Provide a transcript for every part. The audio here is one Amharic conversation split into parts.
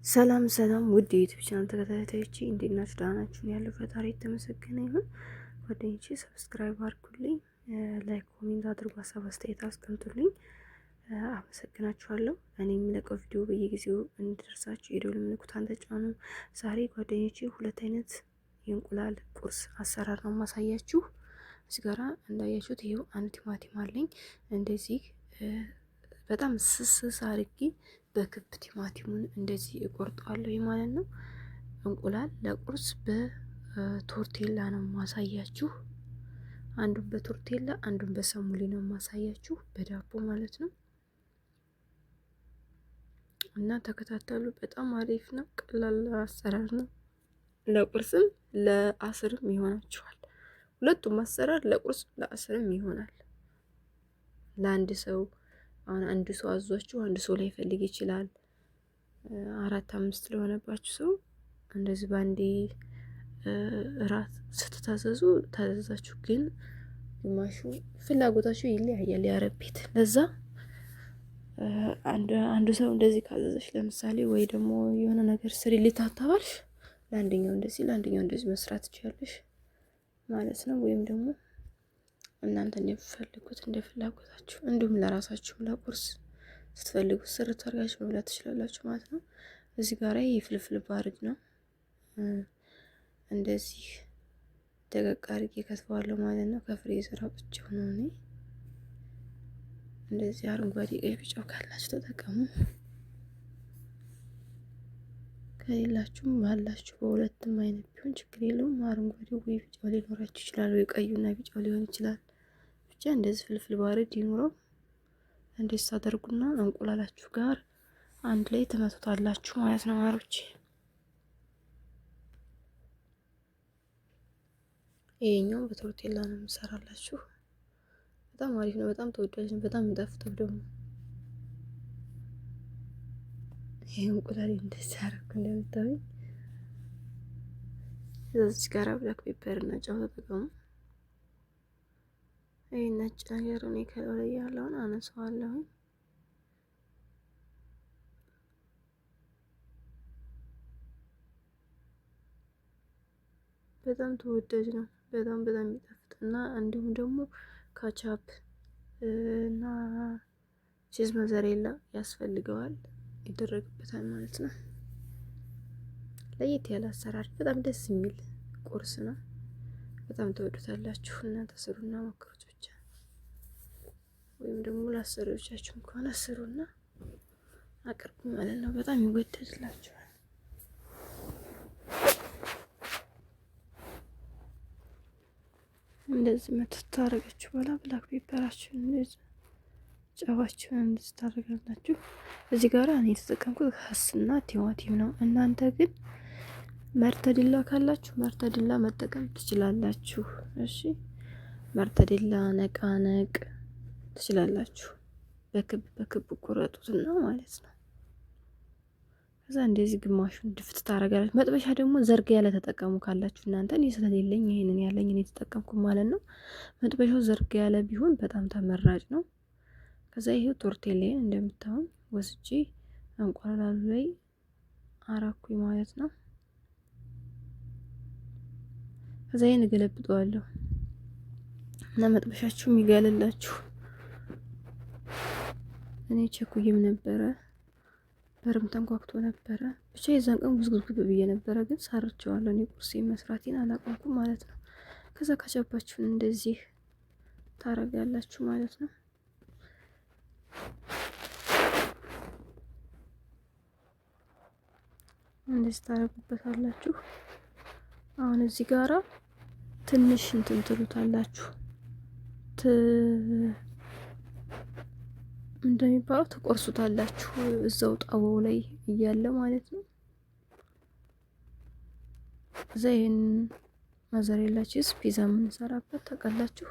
ሰላም ሰላም ውድ የዩቲዩብ ቻናል ተከታታዮቼ እንዴት ናችሁ? ደህና ናችሁ? ያለው ፈጣሪ የተመሰገነ ይሁን። ጓደኞቼ ሰብስክራይብ አድርጉልኝ፣ ላይክ ኮሜንት አድርጉ፣ ሀሳብ አስተያየት አስቀምጡልኝ። አመሰግናችኋለሁ። እኔ የምለቀው ቪዲዮ በየጊዜው እንዲደርሳችሁ የደወል ምልክቱን ተጫኑ። ዛሬ ጓደኞቼ ሁለት አይነት የእንቁላል ቁርስ አሰራር ነው ማሳያችሁ። እዚህ ጋራ እንዳያችሁት ይሄው አንድ ቲማቲም አለኝ። እንደዚህ በጣም ስስ አርጌ በክብ ቲማቲሙን እንደዚህ እቆርጠዋለሁ ማለት ነው። እንቁላል ለቁርስ በቶርቴላ ነው ማሳያችሁ። አንዱን በቶርቴላ አንዱን በሰሙሊ ነው ማሳያችሁ፣ በዳቦ ማለት ነው። እና ተከታተሉ። በጣም አሪፍ ነው፣ ቀላል አሰራር ነው። ለቁርስም ለአስርም ይሆናችኋል። ሁለቱም አሰራር ለቁርስ ለአስርም ይሆናል። ለአንድ ሰው አሁን አንድ ሰው አዟችሁ አንድ ሰው ላይ ፈልግ ይችላል። 4-5 ለሆነባችሁ ሰው እንደዚህ ባንዴ እራት ስትታዘዙ ታዘዛችሁ፣ ግን ግማሹ ፍላጎታችሁ ይለያያል። የአረብ ቤት ለዛ አንዱ ሰው እንደዚህ ካዘዘሽ ለምሳሌ ወይ ደግሞ የሆነ ነገር ስሪ ሊታታባልሽ ለአንደኛው እንደዚህ መስራት ትችላለሽ ማለት ነው። ወይም ደግሞ እናንተ እንደምትፈልጉት እንደ ፍላጎታችሁ፣ እንዲሁም ለራሳችሁ ለቁርስ ስትፈልጉ ስር ታርጋችሁ መብላት ትችላላችሁ ማለት ነው። እዚህ ጋር የፍልፍል ባርድ ነው። እንደዚህ ደቀቅ አድርጌ ከትፈዋለሁ ማለት ነው። ከፍሬዘር አውጥቼው ነው እኔ። እንደዚህ አረንጓዴ፣ ቀይ፣ ቢጫው ካላችሁ ተጠቀሙ። ከሌላችሁም ባላችሁ በሁለቱም አይነት ቢሆን ችግር የለውም። አረንጓዴው ወይ ቢጫው ሊኖራችሁ ይችላል፣ ወይ ቀዩና ቢጫው ሊሆን ይችላል። ብቻ እንደዚህ ፍልፍል ባርድ ይኖረው። እንደዚህ ታደርጉና እንቁላላችሁ ጋር አንድ ላይ ትመቱታላችሁ ማለት ነው ማሮች። ይሄኛው በቶርቴላ ነው የምሰራላችሁ። በጣም አሪፍ ነው፣ በጣም ተወዳጅ ነው፣ በጣም የሚጣፍጠው ደግሞ ይሄ እንቁላል እንደዚህ አደረኩ እንደምታዩኝ። እዚህ ጋር ብላክ ፔፐር እና ጨው ተጠቀሙ። ይሄ ነጭ ነገር እኔ ከላይ ላይ ያለውን አነሳዋለሁ። በጣም ተወዳጅ ነው፣ በጣም የሚጣፍጥና እንዲሁም ደግሞ ካቻፕ እና ቺዝ መዘሬላ ያስፈልገዋል፣ ይደረግበታል ማለት ነው። ለየት ያለ አሰራር፣ በጣም ደስ የሚል ቁርስ ነው። በጣም ተወዱታላችሁ እና ተስሩና ሞክሩት ብቻ። ወይም ደግሞ ለአሰሪዎቻችሁም ከሆነ ስሩና አቅርቡ ማለት ነው። በጣም ይወደድላችኋል። እንደዚህ መተታረጋችሁ በኋላ ብላክ ፔፐራችሁን እንደዚህ ጨዋችሁን እንደዚህ ታደርጋላችሁ። እዚህ ጋር እኔ የተጠቀምኩት ሀስና ቲማቲም ነው። እናንተ ግን መርተዲላ ካላችሁ መርተዲላ መጠቀም ትችላላችሁ። እሺ መርተዲላ ነቃነቅ ትችላላችሁ። በክብ ቁረጡትና ማለት ነው። ከዛ እንደዚህ ግማሹን ድፍት ታረጋላችሁ። መጥበሻ ደግሞ ዘርጋ ያለ ተጠቀሙ ካላችሁ እናንተ። እኔ ስለሌለኝ ይሄንን ያለኝ እኔ ተጠቀምኩ ማለት ነው። መጥበሻው ዘርጋ ያለ ቢሆን በጣም ተመራጭ ነው። ከዛ ይሄው ቶርቴሌን እንደምታዩን ወስጄ እንቁላሉ ላይ አራኩኝ ማለት ነው። ከዛ ይሄን ገለብጠዋለሁ እና መጥበሻችሁ የሚጋለላችሁ። እኔ ቸኩዬም ነበረ፣ በርም ተንኳክቶ ነበረ። ብቻ የዛን ቀን ጉዝጉዝ ብዬ ነበረ፣ ግን ሳርቸዋለሁ። እኔ ቁርሴ መስራቴን አላቆምኩም ማለት ነው። ከዛ ካቻባችሁን እንደዚህ ታረጋላችሁ ማለት ነው። እንደዚህ ታረጉበታላችሁ። አሁን እዚህ ጋራ ትንሽ እንትን ትሉታላችሁ፣ እንደሚባለው ተቆርሱታላችሁ እዛው ጣዋው ላይ እያለ ማለት ነው። እዛ ይሄን ማዘሬላ ቺዝ ፒዛ የምንሰራበት ታውቃላችሁ።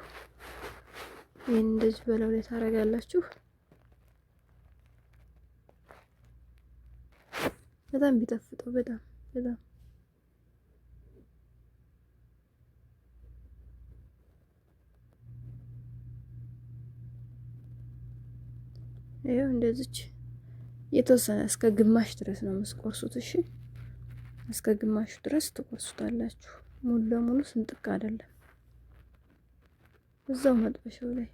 ይሄን እንደዚህ በላው ላይ ታረጋላችሁ። በጣም ቢጠፍጠው በጣም ይሄው እንደዚች የተወሰነ እስከ ግማሽ ድረስ ነው የምትቆርሱት። እሺ እስከ ግማሹ ድረስ ትቆርሱታላችሁ። ሙሉ ለሙሉ ስንጥቅ አይደለም። እዛው መጥበሻው ላይ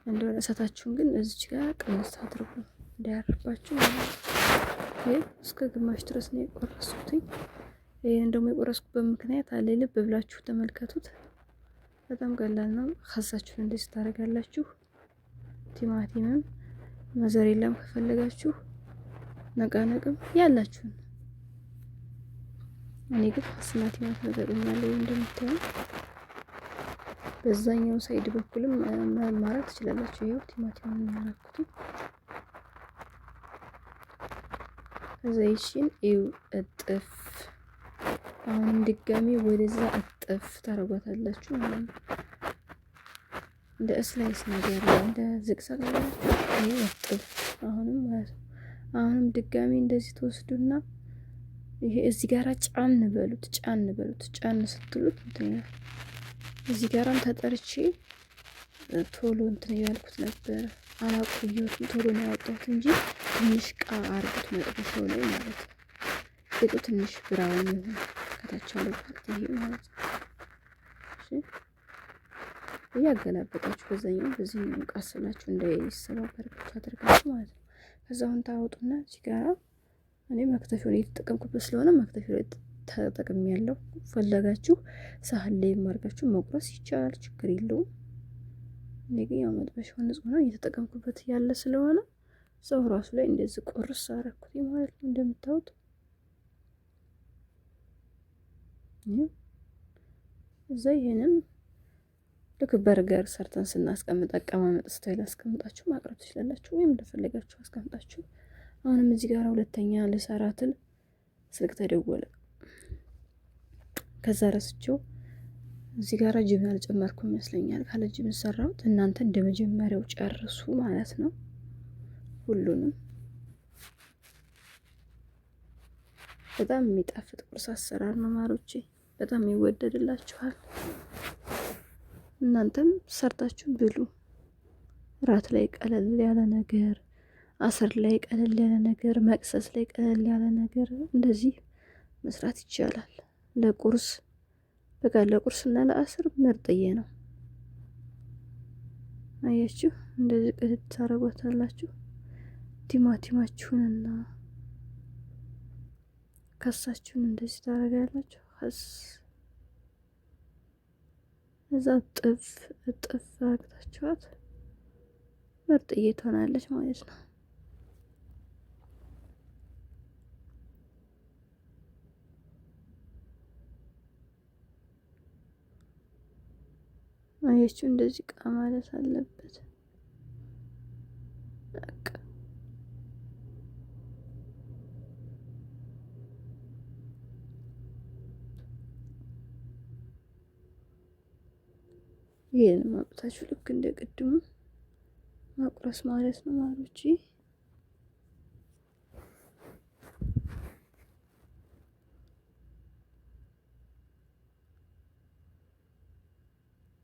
እንደሆነ እሳታችሁን ግን እዚች ጋር ቀንስ አድርጉ እንዳያርባችሁ ማለት ነው። እስከ ግማሽ ድረስ ነው የቆረስኩትኝ። ይሄን ደግሞ የቆረስኩበት ምክንያት አለ። ልብ ብላችሁ ተመልከቱት። በጣም ቀላል ነው። ከሳችሁን እንደዚህ ታደርጋላችሁ። ቲማቲምም መዘሬላም ከፈለጋችሁ ነቃነቅም ያላችሁን። እኔ ግን ከስና ቲማቲም ተጠቅሜያለሁ። እንደምታዩት በዛኛው ሳይድ በኩልም ማረግ ትችላላችሁ። ይኸው ቲማቲም ያላኩት ዘይሽን እዩ እጥፍ። አሁንም ድጋሚ ወደዛ እጥፍ ታረጓታላችሁ ማለት ነው። እንደ ስላይስ ነገር እንደ ዝቅሳቅ ነገር ይሄ እጥፍ። አሁንም ማለት ነው። አሁንም ድጋሚ እንደዚህ ተወስዱና ይሄ እዚህ ጋራ ጫን በሉት። ጫን ስትሉት እንትን ይላል። እዚህ ጋራም ተጠርቼ ቶሎ እንትን ያልኩት ነበር፣ አላቆየሁትም። ቶሎ ነው ያወጣሁት እንጂ ትንሽ ቃ አርጉት መጥበሻው ላይ ማለት ነው። ቂጡ ትንሽ ብራውን ይሁን ከታች ያለው ፓርት ይሄ ማለት ነው። እሺ እያገላበጣችሁ በዛኛው በዚህኛው ቃስላችሁ እንዳይሰባበርባችሁ አድርጋችሁ ማለት ነው። ከዛውን ታወጡና እዚህ ጋራ እኔ መክተፊያው ላይ የተጠቀምኩበት ስለሆነ መክተፊያው ላይ ተጠቅሜያለሁ። ፈለጋችሁ ሳህን ላይ ማርጋችሁ መቁረስ ይቻላል፣ ችግር የለውም። እኔ ግን ያው መጥበሻው ንጹህ ነው እየተጠቀምኩበት ያለ ስለሆነ ሰው ራሱ ላይ እንደዚህ ቆርስ አረኩት ማለት ነው። እንደምታዩት እዛ ይሄንን ልክ በርገር ሰርተን ስናስቀምጥ አቀማመጥ ስታይል አስቀምጣችሁ ማቅረብ ትችላላችሁ፣ ወይም እንደፈለጋችሁ አስቀምጣችሁ። አሁንም እዚህ ጋር ሁለተኛ ልሰራትል ስልክ ተደወለ። ከዛ ረስቼው እዚህ ጋር ጅብን አልጨመርኩም ይመስለኛል። ካለ ጅብን ሰራሁት። እናንተ እንደመጀመሪያው ጨርሱ ማለት ነው። ሁሉንም በጣም የሚጣፍጥ ቁርስ አሰራር ነው ማሮቼ፣ በጣም ይወደድላችኋል። እናንተም ሰርታችሁ ብሉ። ራት ላይ ቀለል ያለ ነገር፣ አስር ላይ ቀለል ያለ ነገር፣ መቅሰስ ላይ ቀለል ያለ ነገር እንደዚህ መስራት ይቻላል። ለቁርስ በቃ ለቁርስና ለአስር ምርጥዬ ነው። አያችሁ እንደዚህ ቅድት ታረጓታላችሁ። ቲማቲማችሁንና ከሳችሁን እንደዚህ ታረጋላችሁ። እዛ እጥፍ አርግታችኋት ምርጥዬ ትሆናለች ማለት ነው። አያችሁ እንደዚህ ቃ ማለት አለበት። ይሄን ማጥታችሁ ልክ እንደ ቅድሙ ማቁረስ ማለት ነው ማሮቼ።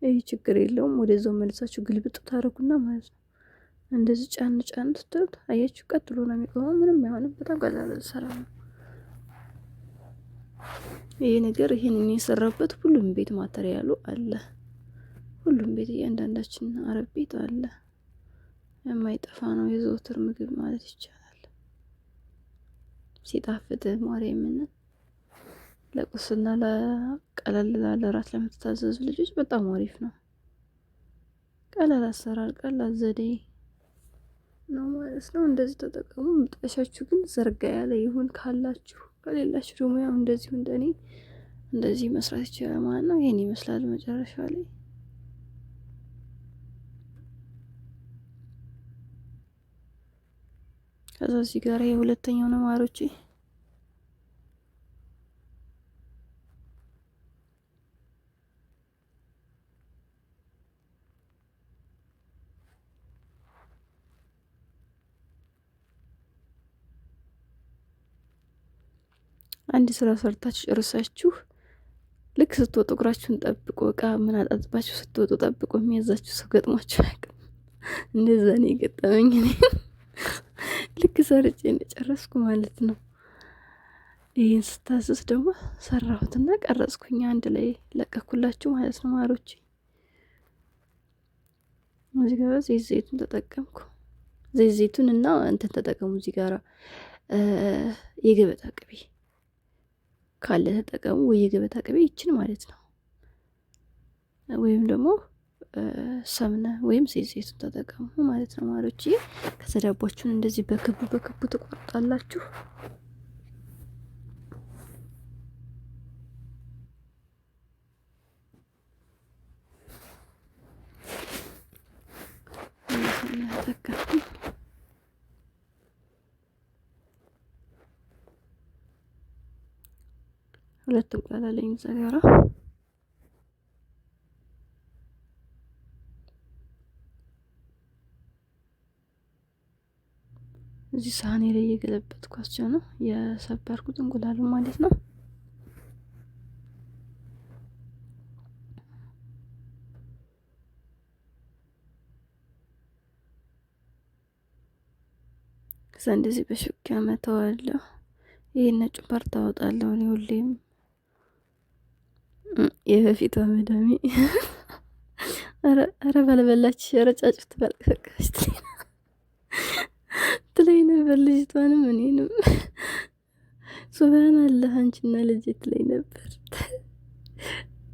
ይሄ ችግር የለውም። ወደዛው መልሳችሁ ግልብጥ ታረጉና ማለት ነው። እንደዚህ ጫን ጫን ስትሉት አያችሁ ቀጥሎ ነው የሚቆመው። ምንም አይሆንም። በጣም ቀላል ሰራ ነው ይሄ ነገር። ይሄንን የሰራበት ሁሉም ቤት ማተሪያሉ አለ። ሁሉም ቤት እያንዳንዳችን አረብ ቤት አለ። የማይጠፋ ነው የዘወትር ምግብ ማለት ይቻላል። ሲጣፍጥ ማርያምን ለቁርስና ለቀለል ላለ ራት ለምትታዘዙ ልጆች በጣም አሪፍ ነው። ቀላል አሰራር፣ ቀላል ዘዴ ነው ማለት ነው። እንደዚህ ተጠቀሙ። መጥበሻችሁ ግን ዘርጋ ያለ ይሁን ካላችሁ፣ ከሌላችሁ ደግሞ ያው እንደዚሁ እንደኔ እንደዚህ መስራት ይችላል ማለት ነው። ይሄን ይመስላል መጨረሻ ላይ። ከዛ እዚህ ጋር የሁለተኛው ነው ማሮቼ። አንድ ስራ ሰርታችሁ ጨርሳችሁ ልክ ስትወጡ እግራችሁን ጠብቆ እቃ ምን አጣጥባችሁ ስትወጡ ጠብቆ የሚያዛችሁ ሰው ገጥሟችሁ አያውቅም? እንደዛ ነው የገጠመኝ እኔ። ልክ ሰርቼ እንደጨረስኩ ማለት ነው። ይህን ስታስስ ደግሞ ሰራሁትና ቀረጽኩኝ፣ አንድ ላይ ለቀኩላችሁ ማለት ነው ማሮቼ። እዚህ ጋር ዘይት ዘይቱን ተጠቀምኩ። ዘይት ዘይቱን እና እንትን ተጠቀሙ። እዚህ ጋር የገበታ ቅቤ ካለ ተጠቀሙ፣ ወይ የገበታ ቅቤ ይችን ማለት ነው። ወይም ደግሞ ሰምነ ወይም ዘይት ዘይቱን ተጠቀሙ ማለት ነው ማሮቼ። ከዛ ዳቦቹን እንደዚህ በክቡ በክቡ ትቆርጣላችሁ። ሁለት እንቁላል አለኝ እዛ ጋራ እዚህ ሳህኔ ላይ የገለበጥኳቸው ነው የሰበርኩት እንቁላሉ ማለት ነው። ከዛ እንደዚህ በሹኪያ መተዋለሁ። ይሄን ነጭ ፓርት አወጣለሁ። እኔ ሁሌም የበፊቷ መዳሜ አረ ባልበላች ረጫጭት ባልቀቀች ትለኝ ነበር። ልጅቷንም እኔንም ሱብሃን አላህ አንቺና ልጅ ትለኝ ነበር።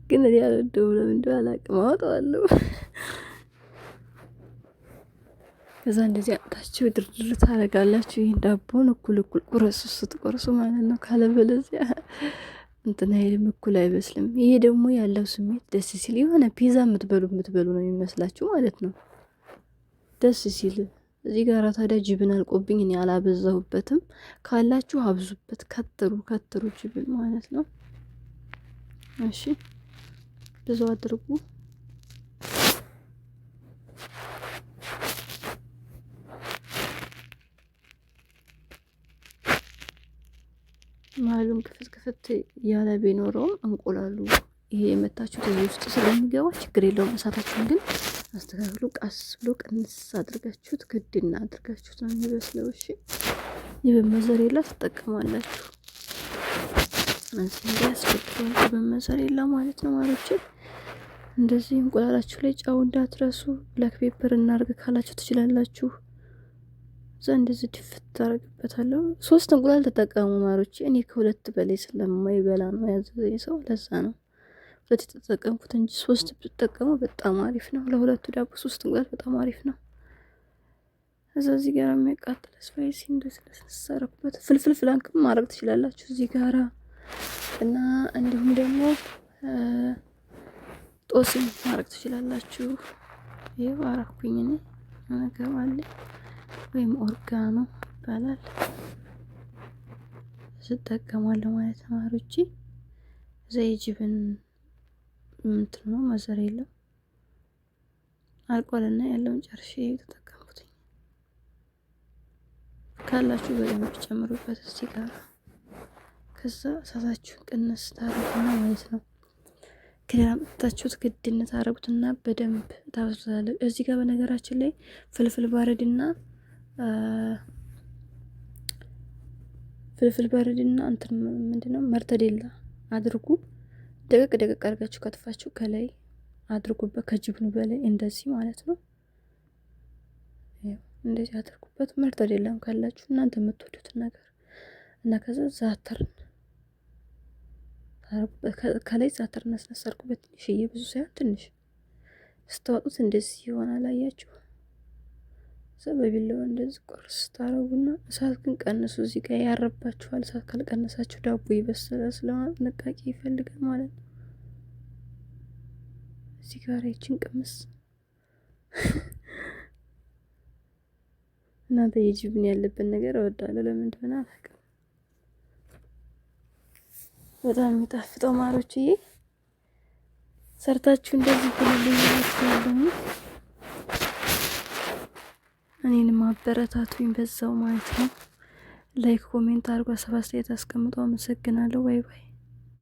ግን እኔ አልወደውም፣ ለምን እንደው አላውቅም፣ አወጣዋለሁ። ከዛ እንደዚህ አጣችሁ ድርድር ታደርጋላችሁ። ይሄን ዳቦን እኩል እኩል ቁረሱ ስትቆርሱ ማለት ነው። ካለበለዚያ እንትን አይልም፣ እኩል አይበስልም። ይሄ ደግሞ ያለው ስሜት ደስ ሲል የሆነ ፒዛ የምትበሉ ነው የሚመስላችሁ ማለት ነው፣ ደስ ሲል። እዚህ ጋር ታዲያ ጅብን አልቆብኝ እኔ አላበዛሁበትም። ካላችሁ አብዙበት፣ ከትሩ ጅብን ማለት ነው። እሺ ብዙ አድርጉ። መሀሉን ክፍት ያለ ቢኖረውም እንቁላሉ ይሄ የመታችሁት እዚህ ውስጥ ስለሚገባ ችግር የለውም። እሳታችሁን ግን አስተካክሉ። ቀስ ብሎ ቀንስ አድርጋችሁት ግድና አድርጋችሁት ነው የሚበስለው። እሺ የበመዘሬላ ትጠቀማላችሁ። እዚህ ያስፈልጋል በመዘሬላ ማለት ነው ማለች። እንደዚህ እንቁላላችሁ ላይ ጫው እንዳትረሱ። ብላክ ፔፐር እናርግ ካላችሁ ትችላላችሁ። እዛ እንደዚህ ድፍት ታረግበታለሁ። 3 እንቁላል ተጠቀሙ ማሮቼ። እኔ ከሁለት በላይ ስለማይበላ ነው ያዘዘኝ ሰው፣ ለዛ ነው 2 የተጠቀምኩት እንጂ 3 ብትጠቀሙ በጣም አሪፍ ነው። ለሁለቱ ዳቦ 3 እንቁላል በጣም አሪፍ ነው። እዛ እዚህ ጋር የሚያቃጥል ስፓይሲ እንደዚህ ለሰረኩበት። ፍልፍል ፍላንክም ማድረግ ትችላላችሁ እዚህ ጋራ እና እንዲሁም ደግሞ ጦስኝ ማድረግ ትችላላችሁ። ይሄው አራኩኝ እኔ ነገር አለ ወይም ኦርጋኖ ይባላል ስጠቀማለሁ ማለት ነው ማሮቼ። ዘይጅብን እንትን ነው መዘር የለው አልቆልና ያለውን ጨርሼ ተጠቀምኩት። ካላችሁ በደንብ ጨምሩበት እዚህ ጋር። ከዛ እሳታችሁን ቅንስ ታረጉና ማለት ነው ከላምጣችሁት ግድን ታረጉትና በደንብ ታብስላለ። እዚህ ጋር በነገራችን ላይ ፍልፍል ባረድና እንትን ምንድነው መርተዴላ አድርጉ። ደቀቅ አድርጋችሁ ከትፋችሁ ከላይ አድርጉበት፣ ከጅብኑ በላይ እንደዚህ ማለት ነው። እንደዚህ አድርጉበት። መርተዴላም ካላችሁ እናንተ የምትወዱት ነገር እና ከዛ ዛተርን ከላይ ዛተርን አስነሳርኩበት። ትንሽዬ፣ ብዙ ሳይሆን ትንሽ። ስታወጡት እንደዚህ ይሆናል። አያችሁ? በቢላዋ እንደዚህ ቆርስ ታረጉና እሳት ግን ቀንሱ። እዚህ ጋር ያረባችኋል። እሳት ካልቀነሳችሁ ዳቦ ይበስላል። ስለማለት ጥንቃቄ ይፈልጋል ማለት ነው። እዚህ ጋር ይችን ቅምስ እናንተ የጅብን ያለበት ነገር እወዳለሁ። ለምን እንደሆነ አላውቅም። በጣም የሚጣፍጠው ማሮችዬ፣ ሰርታችሁ እንደዚህ ብሉልኝ ያለው እኔንም አበረታቱኝ በዛው ማለት ነው። ላይክ ኮሜንት አድርጎ 7 አስተያየት አስቀምጡ። አመሰግናለሁ። ባይ ባይ።